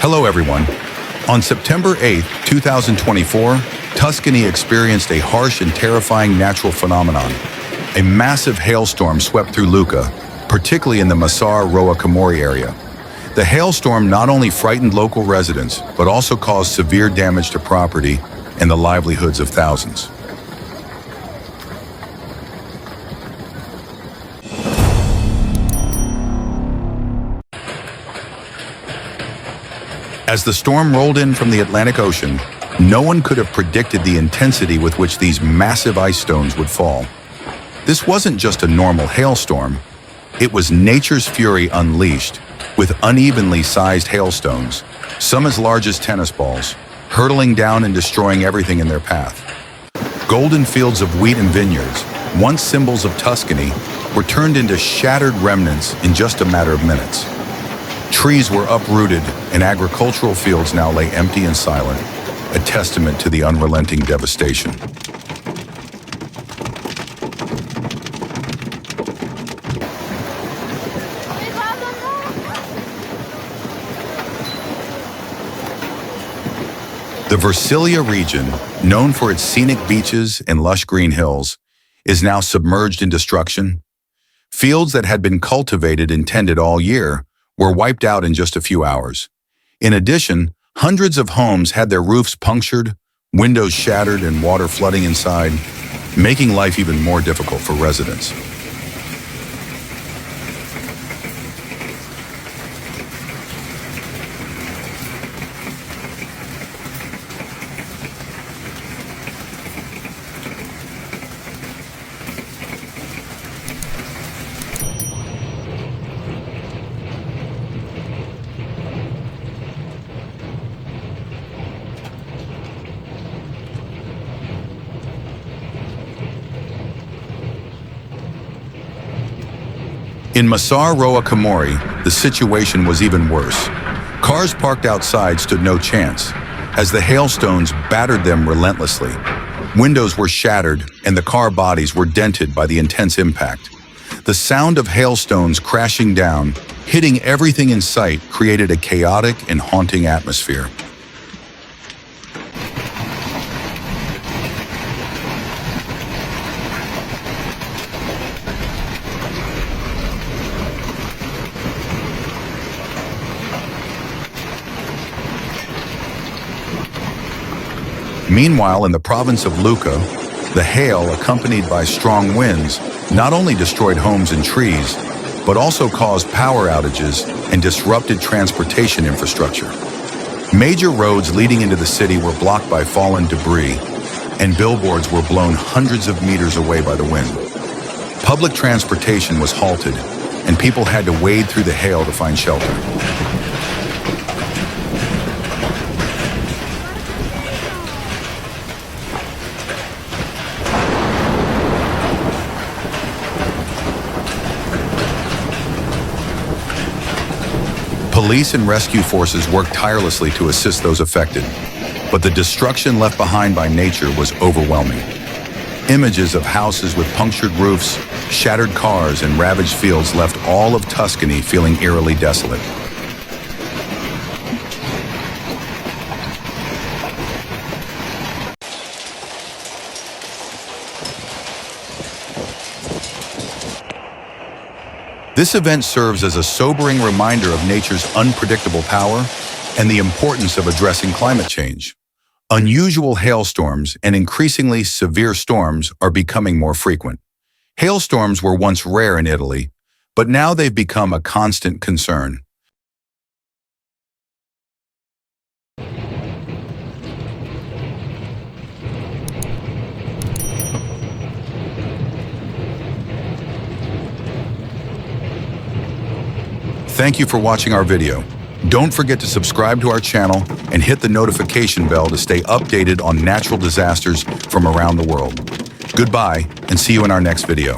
Hello everyone. On September 8, 2024, Tuscany experienced a harsh and terrifying natural phenomenon. A massive hailstorm swept through Lucca, particularly in the Roa Camorri area. The hailstorm not only frightened local residents, but also caused severe damage to property and the livelihoods of thousands. As the storm rolled in from the Atlantic Ocean, no one could have predicted the intensity with which these massive ice stones would fall. This wasn't just a normal hailstorm, it was nature's fury unleashed, with unevenly sized hailstones, some as large as tennis balls, hurtling down and destroying everything in their path. Golden fields of wheat and vineyards, once symbols of Tuscany, were turned into shattered remnants in just a matter of minutes. Trees were uprooted, and agricultural fields now lay empty and silent, a testament to the unrelenting devastation. The Versilia region, known for its scenic beaches and lush green hills, is now submerged in destruction. Fields that had been cultivated and tended all year were wiped out in just a few hours. In addition, hundreds of homes had their roofs punctured, windows shattered, and water flooding inside, making life even more difficult for residents. In Roa Camorri, the situation was even worse. Cars parked outside stood no chance, as the hailstones battered them relentlessly. Windows were shattered, and the car bodies were dented by the intense impact. The sound of hailstones crashing down, hitting everything in sight, created a chaotic and haunting atmosphere. Meanwhile, in the province of Lucca, the hail, accompanied by strong winds, not only destroyed homes and trees, but also caused power outages and disrupted transportation infrastructure. Major roads leading into the city were blocked by fallen debris, and billboards were blown hundreds of meters away by the wind. Public transportation was halted, and people had to wade through the hail to find shelter. Police and rescue forces worked tirelessly to assist those affected, but the destruction left behind by nature was overwhelming. Images of houses with punctured roofs, shattered cars, and ravaged fields left all of Tuscany feeling eerily desolate. This event serves as a sobering reminder of nature's unpredictable power and the importance of addressing climate change. Unusual hailstorms and increasingly severe storms are becoming more frequent. Hailstorms were once rare in Italy, but now they've become a constant concern. Thank you for watching our video. Don't forget to subscribe to our channel and hit the notification bell to stay updated on natural disasters from around the world. Goodbye, and see you in our next video.